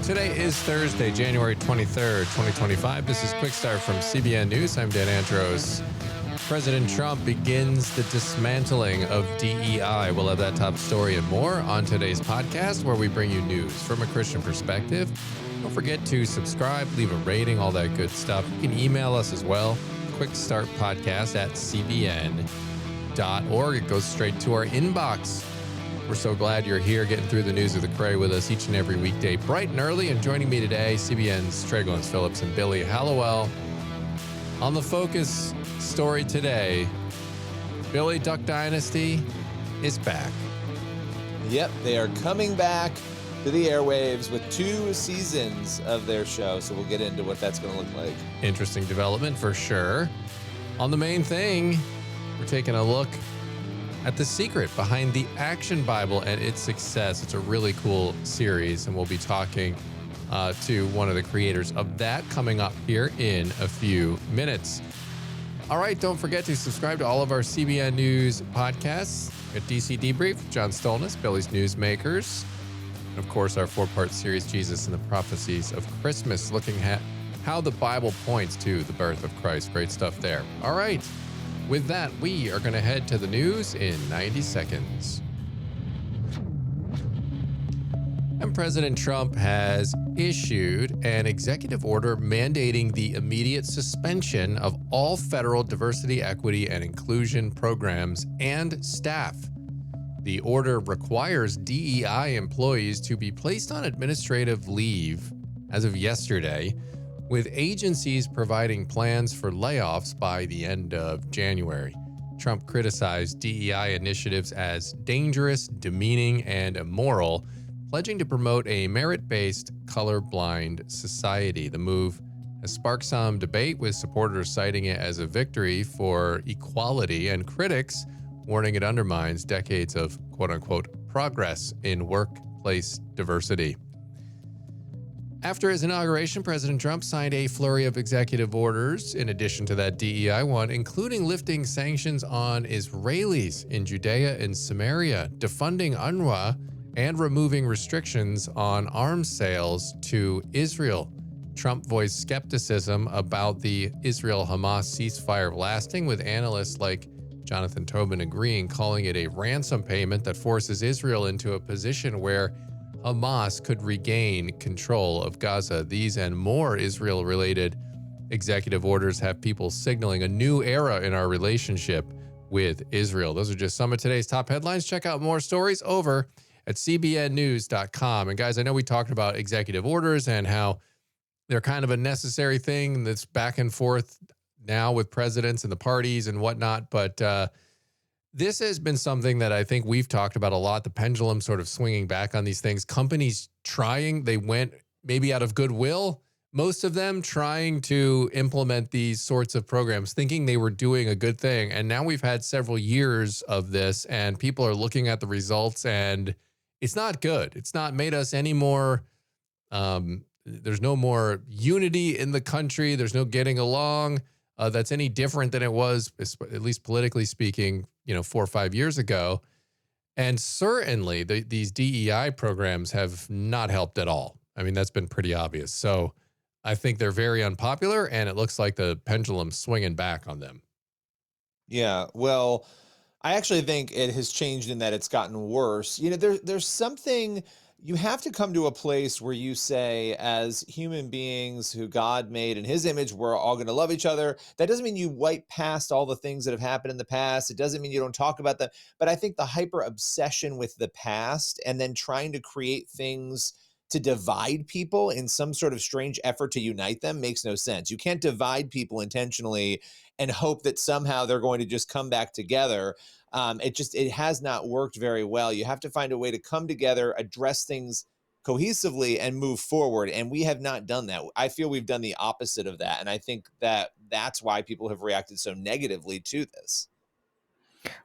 Today is Thursday, January 23rd, 2025. This is Quick Start from CBN News. I'm Dan Andros. President Trump begins the dismantling of DEI. We'll have that top story and more on today's podcast, where we bring you news from a Christian perspective. Don't forget to subscribe, leave a rating, all that good stuff. You can email us as well, quickstartpodcast@cbn.org. It goes straight to our inbox. We're so glad you're here getting through the news of the Cray with us each and every weekday, bright and early. And joining me today, CBN's Trey Phillips and Billy Hallowell. On the focus story today, Billy, Duck Dynasty is back. Yep, they are coming back to the airwaves with 2 seasons of their show. So we'll get into what that's going to look like. Interesting development for sure. On the main thing, we're taking a look at the secret behind the Action Bible and its success. It's a really cool series, and we'll be talking to one of the creators of that coming up here in a few minutes. All right, don't forget to subscribe to all of our CBN News podcasts at DC Debrief, John Stolnis, Billy's Newsmakers, and of course our 4-part series, Jesus and the Prophecies of Christmas, looking at how the Bible points to the birth of Christ. Great stuff there. All right. With that, we are going to head to the news in 90 seconds. And President Trump has issued an executive order mandating the immediate suspension of all federal diversity, equity, and inclusion programs and staff. The order requires DEI employees to be placed on administrative leave as of yesterday, with agencies providing plans for layoffs by the end of January. Trump criticized DEI initiatives as dangerous, demeaning, and immoral, pledging to promote a merit-based, colorblind society. The move has sparked some debate, with supporters citing it as a victory for equality and critics warning it undermines decades of quote-unquote progress in workplace diversity. After his inauguration, President Trump signed a flurry of executive orders, in addition to that DEI one, including lifting sanctions on Israelis in Judea and Samaria, defunding UNRWA, and removing restrictions on arms sales to Israel. Trump voiced skepticism about the Israel-Hamas ceasefire lasting, with analysts like Jonathan Tobin agreeing, calling it a ransom payment that forces Israel into a position where Hamas could regain control of Gaza. These and more Israel-related executive orders have people signaling a new era in our relationship with Israel. Those are just some of today's top headlines. Check out more stories over at cbnnews.com. And guys, I know we talked about executive orders and how they're kind of a necessary thing that's back and forth now with presidents and the parties and whatnot, but this has been something that I think we've talked about a lot, the pendulum sort of swinging back on these things. Companies trying, they went maybe out of goodwill, most of them trying to implement these sorts of programs, thinking they were doing a good thing. And now we've had several years of this, and people are looking at the results, and it's not good. It's not made us any more, there's no more unity in the country. There's no getting along that's any different than it was, at least politically speaking, 4 or 5 years ago. And certainly these DEI programs have not helped at all. I mean, that's been pretty obvious. So I think they're very unpopular, and it looks like the pendulum's swinging back on them. Yeah, well, I actually think it has changed in that it's gotten worse. There's something. You have to come to a place where you say, as human beings who God made in his image, we're all going to love each other. That doesn't mean you wipe past all the things that have happened in the past. It doesn't mean you don't talk about them. But I think the hyper obsession with the past and then trying to create things to divide people in some sort of strange effort to unite them makes no sense. You can't divide people intentionally and hope that somehow they're going to just come back together. It has not worked very well. You have to find a way to come together, address things cohesively, and move forward. And we have not done that. I feel we've done the opposite of that. And I think that that's why people have reacted so negatively to this.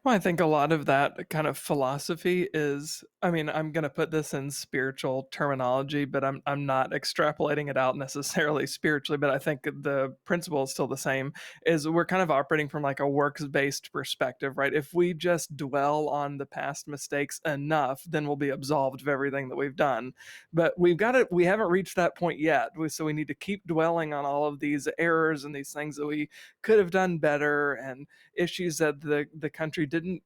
Well, I think a lot of that kind of philosophy is I mean, I'm gonna put this in spiritual terminology, but I'm not extrapolating it out necessarily spiritually, but I think the principle is still the same, is we're kind of operating from like a works-based perspective, right? If we just dwell on the past mistakes enough, then we'll be absolved of everything that we've done. But we haven't reached that point yet. So we need to keep dwelling on all of these errors and these things that we could have done better and issues that the country didn't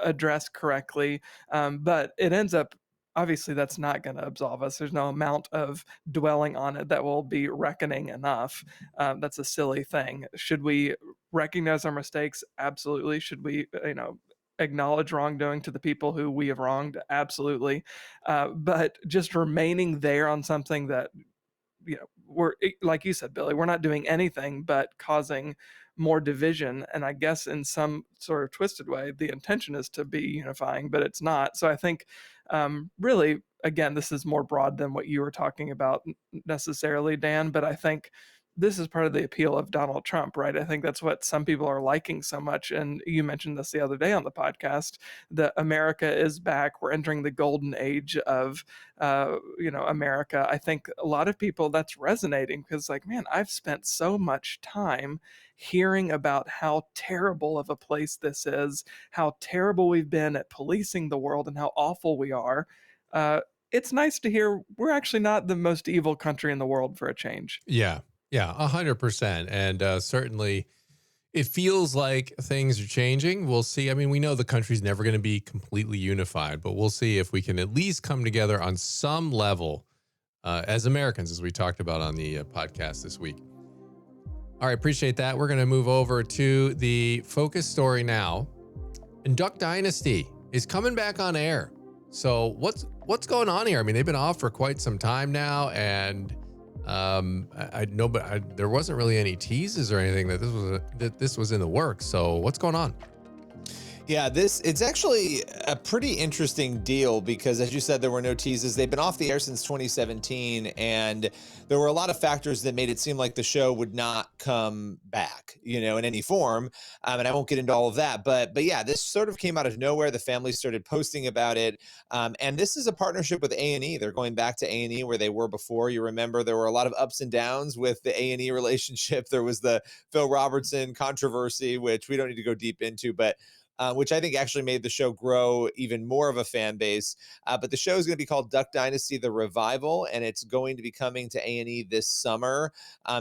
address correctly. But it ends up, obviously that's not going to absolve us. There's no amount of dwelling on it that will be reckoning enough. That's a silly thing. Should we recognize our mistakes? Absolutely. Should we, acknowledge wrongdoing to the people who we have wronged? Absolutely. But just remaining there on something that, we're, like you said, Billy, we're not doing anything but causing more division. And I guess in some sort of twisted way, the intention is to be unifying, but it's not. So I think, really, again, this is more broad than what you were talking about necessarily, Dan, but I think this is part of the appeal of Donald Trump, right? I think that's what some people are liking so much. And you mentioned this the other day on the podcast, that America is back. We're entering the golden age of, America. I think a lot of people, that's resonating because, like, man, I've spent so much time hearing about how terrible of a place this is, how terrible we've been at policing the world, and how awful we are. It's nice to hear we're actually not the most evil country in the world for a change. Yeah. Yeah. 100%. And certainly it feels like things are changing. We'll see. I mean, we know the country's never going to be completely unified, but we'll see if we can at least come together on some level as Americans, as we talked about on the podcast this week. All right. Appreciate that. We're going to move over to the focus story now. And Duck Dynasty is coming back on air. So what's going on here? I mean, they've been off for quite some time now, and I know, but there wasn't really any teases or anything that this was in the works. So what's going on? Yeah, it's actually a pretty interesting deal because, as you said, there were no teases. They've been off the air since 2017, and there were a lot of factors that made it seem like the show would not come back, in any form. And I won't get into all of that, but yeah, this sort of came out of nowhere. The family started posting about it, and this is a partnership with A&E. They're going back to A&E where they were before. You remember there were a lot of ups and downs with the A&E relationship. There was the Phil Robertson controversy, which we don't need to go deep into, but which I think actually made the show grow even more of a fan base. But the show is going to be called Duck Dynasty: The Revival, and it's going to be coming to A&E this summer.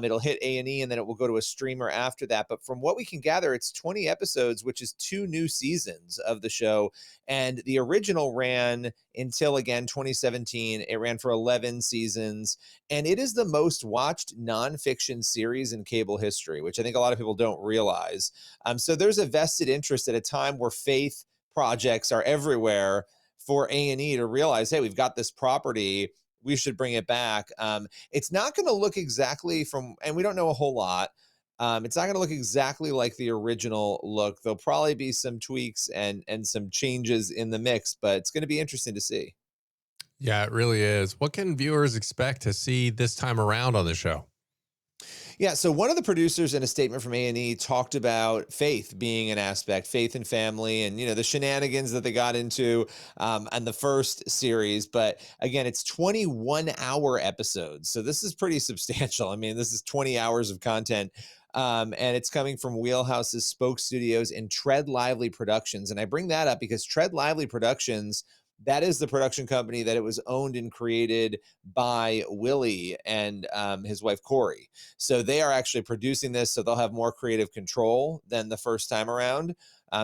It'll hit A&E, and then it will go to a streamer after that. But from what we can gather, it's 20 episodes, which is 2 new seasons of the show. And the original ran until, again, 2017. It ran for 11 seasons, and it is the most watched nonfiction series in cable history, which I think a lot of people don't realize. So there's a vested interest at a time where faith projects are everywhere for A&E to realize, hey, we've got this property, we should bring it back. It's not going to look exactly and we don't know a whole lot. It's not going to look exactly like the original look. There'll probably be some tweaks and some changes in the mix, but it's going to be interesting to see. Yeah, it really is. What can viewers expect to see this time around on the show? Yeah, so one of the producers in a statement from A&E talked about faith being an aspect, faith and family, and the shenanigans that they got into on the first series. But again, it's 21-hour episodes, so this is pretty substantial. I mean, this is 20 hours of content. And it's coming from Wheelhouse's Spoke Studios and Tread Lively Productions. And I bring that up because Tread Lively Productions, that is the production company that it was owned and created by Willie and his wife, Corey. So they are actually producing this, so they'll have more creative control than the first time around,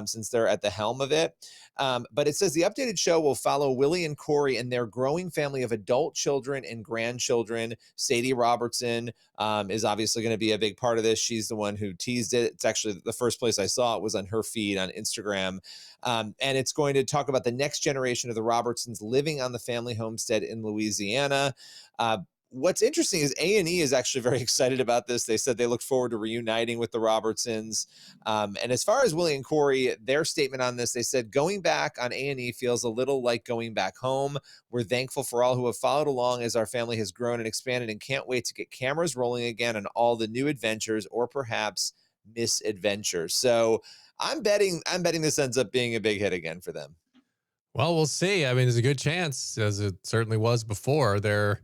since they're at the helm of it. But it says the updated show will follow Willie and Corey and their growing family of adult children and grandchildren. Sadie Robertson is obviously going to be a big part of this. She's the one who teased it. It's actually the first place I saw it was on her feed on Instagram. And it's going to talk about the next generation of the Robertsons living on the family homestead in Louisiana. What's interesting is A&E is actually very excited about this. They said they look forward to reuniting with the Robertsons. And as far as Willie and Corey, their statement on this, they said, going back on A&E feels a little like going back home. We're thankful for all who have followed along as our family has grown and expanded, and can't wait to get cameras rolling again on all the new adventures or perhaps misadventures. So I'm betting this ends up being a big hit again for them. Well, we'll see. I mean, there's a good chance, as it certainly was before. There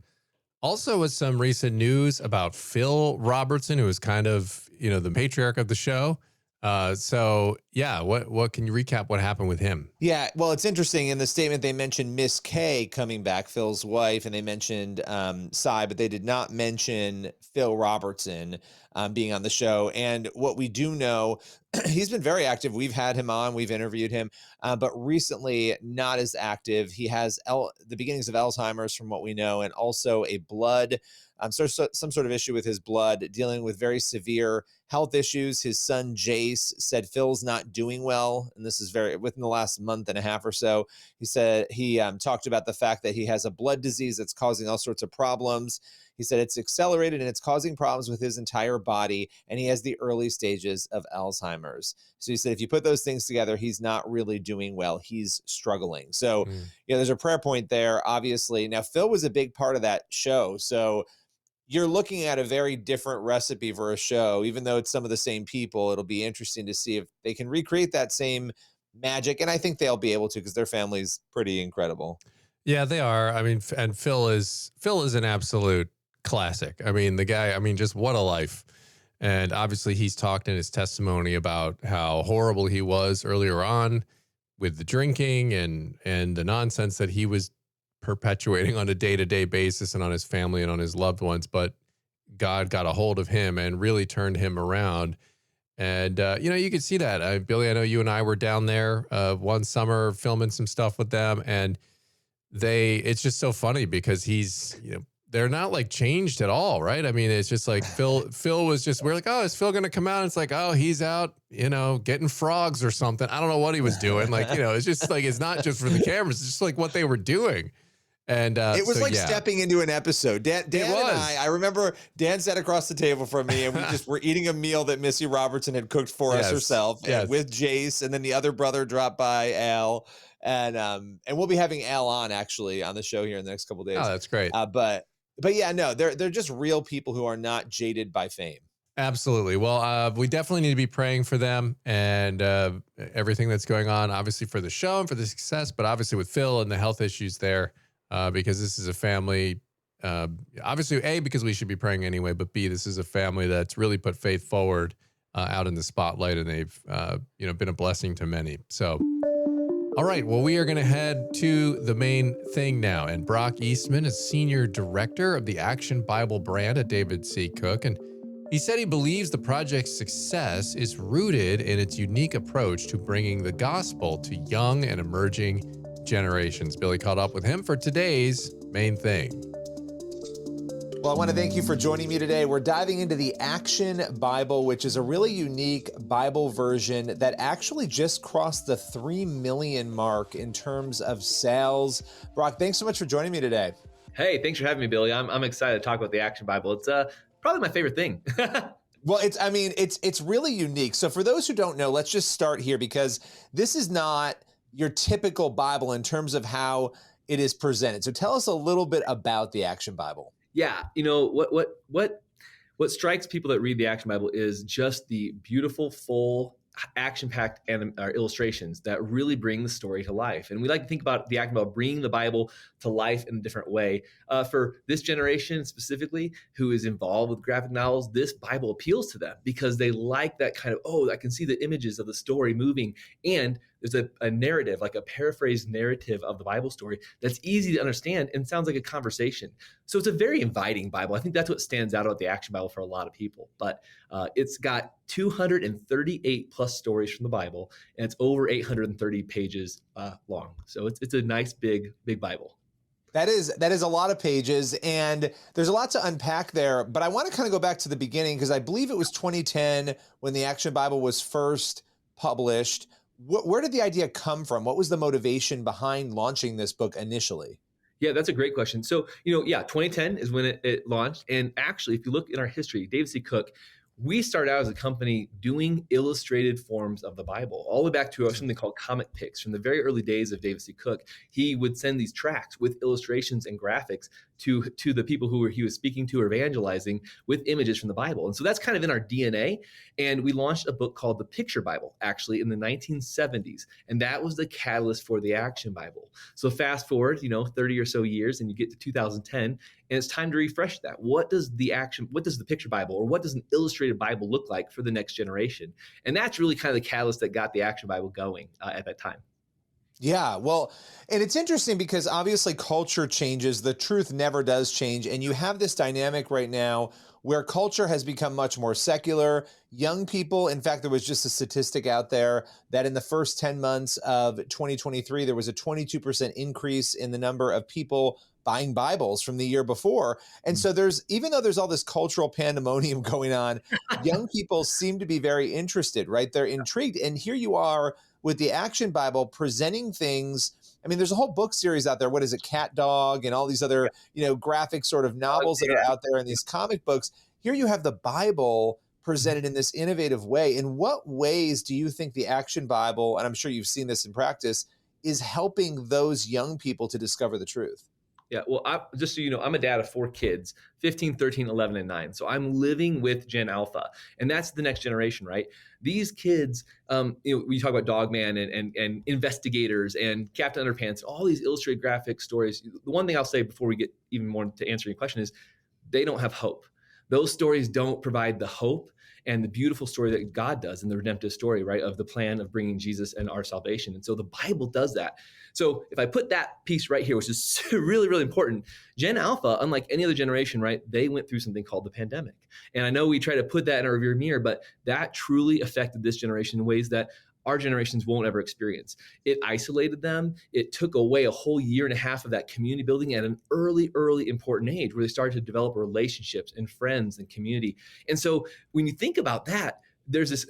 also was some recent news about Phil Robertson, who is kind of, the matriarch of the show. So yeah, what can you recap what happened with him? Yeah, well, it's interesting. In the statement, they mentioned Miss K coming back, Phil's wife, and they mentioned Cy, but they did not mention Phil Robertson being on the show. And what we do know, he's been very active. We've had him on, we've interviewed him, but recently not as active. He has the beginnings of Alzheimer's, from what we know, and also a blood, some sort of issue with his blood, dealing with very severe health issues. His son Jace said Phil's not doing well, and this is very within the last month and a half or so. He said he talked about the fact that he has a blood disease that's causing all sorts of problems. He said it's accelerated and it's causing problems with his entire body, and he has the early stages of Alzheimer's. So he said if you put those things together, he's not really doing well. He's struggling. So, there's a prayer point there, obviously. Now, Phil was a big part of that show. So you're looking at a very different recipe for a show. Even though it's some of the same people, it'll be interesting to see if they can recreate that same magic. And I think they'll be able to, because their family's pretty incredible. Yeah, they are. I mean, and Phil is an absolute classic. I mean, the guy, just what a life. And obviously he's talked in his testimony about how horrible he was earlier on with the drinking and the nonsense that he was perpetuating on a day-to-day basis and on his family and on his loved ones. But God got a hold of him and really turned him around. And, you could see that. Billy, I know you and I were down there one summer filming some stuff with them, and it's just so funny because they're not like changed at all, right? I mean, it's just like Phil was just, we're like, oh, is Phil going to come out? And it's like, oh, he's out, getting frogs or something. I don't know what he was doing. Like, it's just like, it's not just for the cameras. It's just like what they were doing. And it was stepping into an episode. Dan and I remember Dan sat across the table from me, and we just were eating a meal that Missy Robertson had cooked for us herself, and with Jace, and then the other brother dropped by, Al, and we'll be having Al on actually on the show here in the next couple of days. Oh, that's great. But yeah, no, they're just real people who are not jaded by fame. Absolutely. Well, we definitely need to be praying for them and everything that's going on, obviously for the show and for the success, but obviously with Phil and the health issues there. Because this is a family, obviously, A, because we should be praying anyway, but B, this is a family that's really put faith forward out in the spotlight, and they've, been a blessing to many. So, all right, well, we are going to head to the main thing now. And Brock Eastman is Senior Director of the Action Bible brand at David C. Cook. And he said he believes the project's success is rooted in its unique approach to bringing the gospel to young and emerging generations. Billy caught up with him for today's main thing. Well, I want to thank you for joining me today. We're diving into the Action Bible, which is a really unique Bible version that actually just crossed the 3 million mark in terms of sales. Brock, thanks so much for joining me today. Hey, thanks for having me, Billy. I'm excited to talk about the Action Bible. It's probably my favorite thing. Well, it's really unique. So for those who don't know, let's just start here, because this is not your typical Bible in terms of how it is presented. So tell us a little bit about the Action Bible. Yeah, what strikes people that read the Action Bible is just the beautiful, full, action-packed illustrations that really bring the story to life. And we like to think about the Action Bible bringing the Bible to life in a different way. For this generation specifically, who is involved with graphic novels, this Bible appeals to them because they like that kind of, I can see the images of the story moving. And there's a narrative, like a paraphrased narrative of the Bible story that's easy to understand and sounds like a conversation. So it's a very inviting Bible. I think that's what stands out about the Action Bible for a lot of people. But it's got 238 plus stories from the Bible, and it's over 830 pages long. So it's a nice, big Bible. That is a lot of pages, and there's a lot to unpack there. But I want to kind of go back to the beginning, because I believe it was 2010 when the Action Bible was first published. Where did the idea come from? What was the motivation behind launching this book initially? Yeah, that's a great question. So, 2010 is when it launched. And actually, if you look in our history, David C. Cook, we started out as a company doing illustrated forms of the Bible, all the way back to something called comic picks. From the very early days of David C. Cook, he would send these tracts with illustrations and graphics to the people who he was speaking to or evangelizing with images from the Bible. And so that's kind of in our DNA. And we launched a book called The Picture Bible, actually in the 1970s. And that was the catalyst for the Action Bible. So fast forward, 30 or so years, and you get to 2010, and it's time to refresh that. What does the Picture Bible, or what does an illustrated Bible look like for the next generation? And that's really kind of the catalyst that got the Action Bible going at that time. Yeah, well, and it's interesting because obviously culture changes. The truth never does change. And you have this dynamic right now where culture has become much more secular. Young people, in fact, there was just a statistic out there that in the first 10 months of 2023, there was a 22% increase in the number of people buying Bibles from the year before. And so even though there's all this cultural pandemonium going on, young people seem to be very interested, right? They're intrigued. And here you are with the Action Bible presenting things. I mean, there's a whole book series out there. What is it? Cat Dog and all these other, graphic sort of novels that are out there and these comic books. Here you have the Bible presented in this innovative way. In what ways do you think the Action Bible, and I'm sure you've seen this in practice, is helping those young people to discover the truth? Yeah, well, just so you know, I'm a dad of 4 kids, 15, 13, 11, and 9. So I'm living with Gen Alpha, and that's the next generation, right? These kids, we talk about Dogman and Investigators and Captain Underpants, all these illustrated graphic stories. The one thing I'll say before we get even more to answer your question is they don't have hope. Those stories don't provide the hope and the beautiful story that God does in the redemptive story, right, of the plan of bringing Jesus and our salvation. And so the Bible does that. So if I put that piece right here, which is really, really important, Gen Alpha, unlike any other generation, right, they went through something called the pandemic. And I know we try to put that in our rear mirror, but that truly affected this generation in ways that our generations won't ever experience. It isolated them. It took away a whole year and a half of that community building at an early important age where they started to develop relationships and friends and community. And so when you think about that, there's this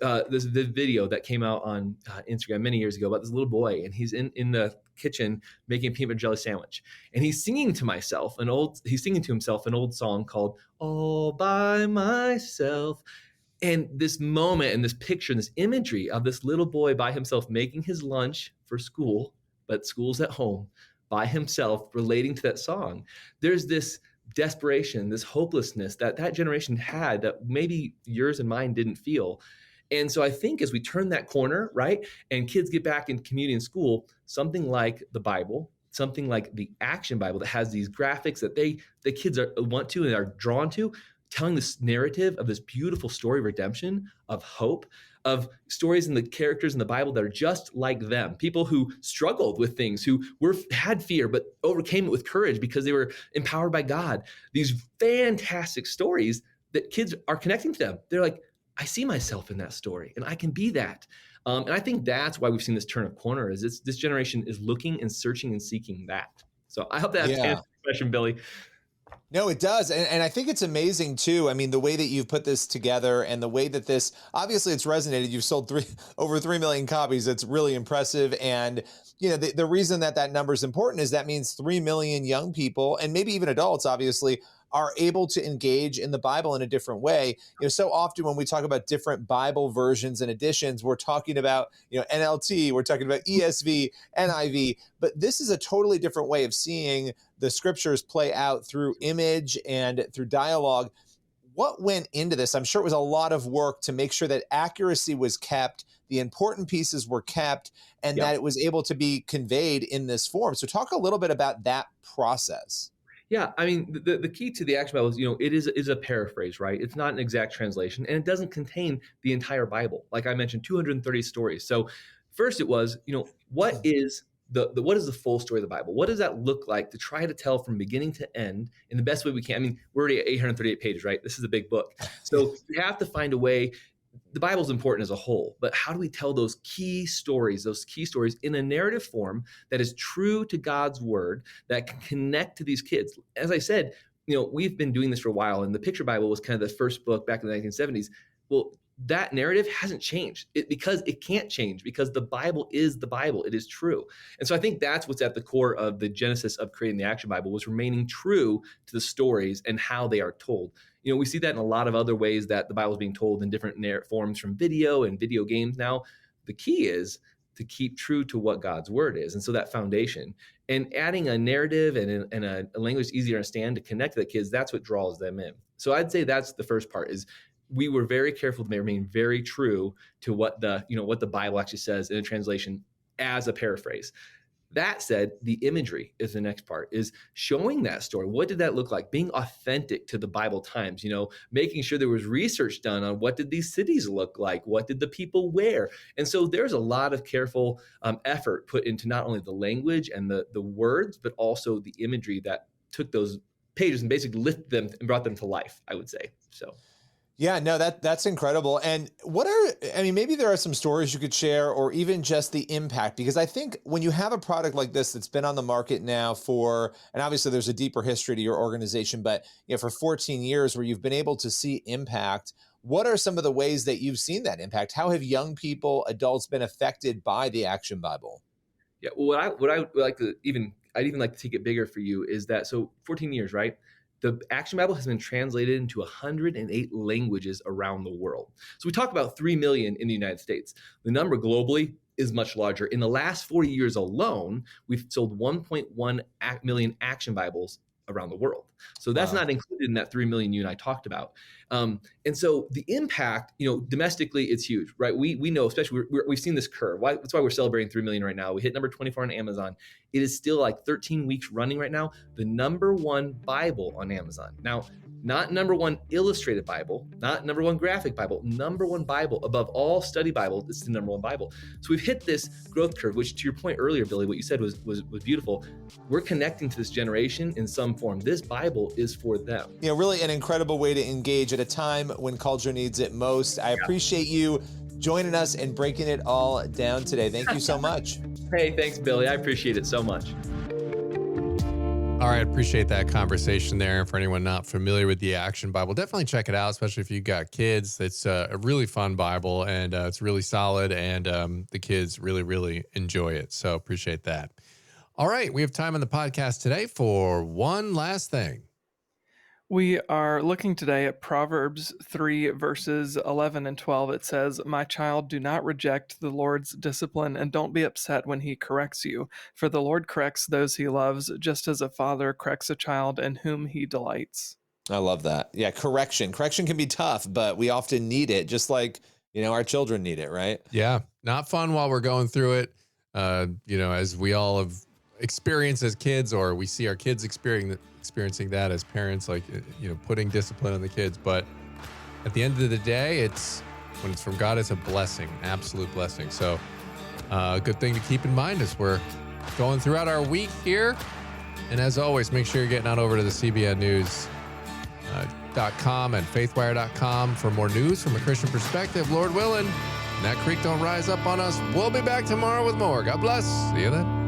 video that came out on Instagram many years ago about this little boy, and he's in the kitchen making a peanut butter jelly sandwich, and he's singing to himself an old song called "All by Myself." And this moment and this picture and this imagery of this little boy by himself making his lunch for school, but school's at home, by himself, relating to that song. There's this desperation, this hopelessness that generation had that maybe yours and mine didn't feel. And so I think as we turn that corner, right, and kids get back in community and school, something like the Bible, something like the Action Bible that has these graphics that the kids want to and are drawn to, telling this narrative of this beautiful story of redemption, of hope, of stories and the characters in the Bible that are just like them, people who struggled with things, who had fear, but overcame it with courage because they were empowered by God. These fantastic stories that kids are connecting to them. They're like, I see myself in that story and I can be that. And I think that's why we've seen this turn of corner is this generation is looking and searching and seeking that. So I hope that answers the question, Billy. No, it does. And I think it's amazing too. I mean, the way that you've put this together and the way that this, obviously it's resonated. You've sold over 3 million copies. It's really impressive. And, the reason that number is important is that means 3 million young people and maybe even adults, obviously, are able to engage in the Bible in a different way. So often when we talk about different Bible versions and editions, we're talking about, NLT, we're talking about ESV, NIV, but this is a totally different way of seeing the scriptures play out through image and through dialogue. What went into this? I'm sure it was a lot of work to make sure that accuracy was kept, the important pieces were kept, and that it was able to be conveyed in this form. So talk a little bit about that process. Yeah, I mean, the key to the Action Bible is, it is a paraphrase, right? It's not an exact translation, and it doesn't contain the entire Bible. Like I mentioned, 230 stories. So first it was, what is the full story of the Bible? What does that look like to try to tell from beginning to end in the best way we can? I mean, we're already at 838 pages, right? This is a big book. So you have to find a way. The Bible is important as a whole, but how do we tell those key stories in a narrative form that is true to God's word, that can connect to these kids? As I said, we've been doing this for a while, and the Picture Bible was kind of the first book back in the 1970s. Well, that narrative hasn't changed because it can't change, because the Bible is the Bible. It is true. And so I think that's what's at the core of the genesis of creating the Action Bible, was remaining true to the stories and how they are told. We see that in a lot of other ways that the Bible is being told in different forms from video and video games now. The key is to keep true to what God's word is. And so that foundation and adding a narrative and a language easy to understand to connect to the kids, that's what draws them in. So I'd say that's the first part is we were very careful to remain very true to what the Bible actually says in a translation as a paraphrase. That said, the imagery is the next part, is showing that story. What did that look like? Being authentic to the Bible times, making sure there was research done on what did these cities look like? What did the people wear? And so there's a lot of careful effort put into not only the language and the words, but also the imagery that took those pages and basically lifted them and brought them to life, I would say. So. Yeah, no, that's incredible. And maybe there are some stories you could share or even just the impact, because I think when you have a product like this that's been on the market now and obviously there's a deeper history to your organization, but for 14 years where you've been able to see impact, what are some of the ways that you've seen that impact? How have young people, adults been affected by the Action Bible? Yeah, well, what I would like to I'd even like to take it bigger for you is that, so 14 years, right? The Action Bible has been translated into 108 languages around the world. So we talk about 3 million in the United States. The number globally is much larger. In the last 40 years alone, we've sold 1.1 million Action Bibles around the world. So that's not included in that 3 million you and I talked about. And so the impact, domestically, it's huge, right? We know, especially we've seen this curve. That's why we're celebrating 3 million right now. We hit number 24 on Amazon. It is still like 13 weeks running right now. The number one Bible on Amazon. Now, not number one illustrated Bible, not number one graphic Bible, number one Bible above all study Bibles. It's the number one Bible. So we've hit this growth curve, which to your point earlier, Billy, what you said was beautiful. We're connecting to this generation in some form. This Bible is for them. Really an incredible way to engage at a time when culture needs it most. I appreciate you joining us and breaking it all down today. Thank you so much. Hey, thanks, Billy. I appreciate it so much. All right, appreciate that conversation there. And for anyone not familiar with the Action Bible, definitely check it out, especially if you've got kids. It's a really fun Bible, and it's really solid, and the kids really, really enjoy it. So appreciate that. All right, we have time on the podcast today for one last thing. We are looking today at Proverbs 3, verses 11 and 12. It says, "My child, do not reject the Lord's discipline, and don't be upset when he corrects you. For the Lord corrects those he loves, just as a father corrects a child in whom he delights." I love that. Yeah, correction. Correction can be tough, but we often need it, just like, our children need it, right? Yeah, not fun while we're going through it, as we all have experienced as kids, or we see our kids experiencing that as parents, like, putting discipline on the kids. But at the end of the day, when it's from God, it's a blessing, absolute blessing. So a good thing to keep in mind as we're going throughout our week here. And as always, make sure you're getting on over to the cbnnews.com and faithwire.com for more news from a Christian perspective. Lord willing, and that creek don't rise up on us. We'll be back tomorrow with more. God bless. See you then.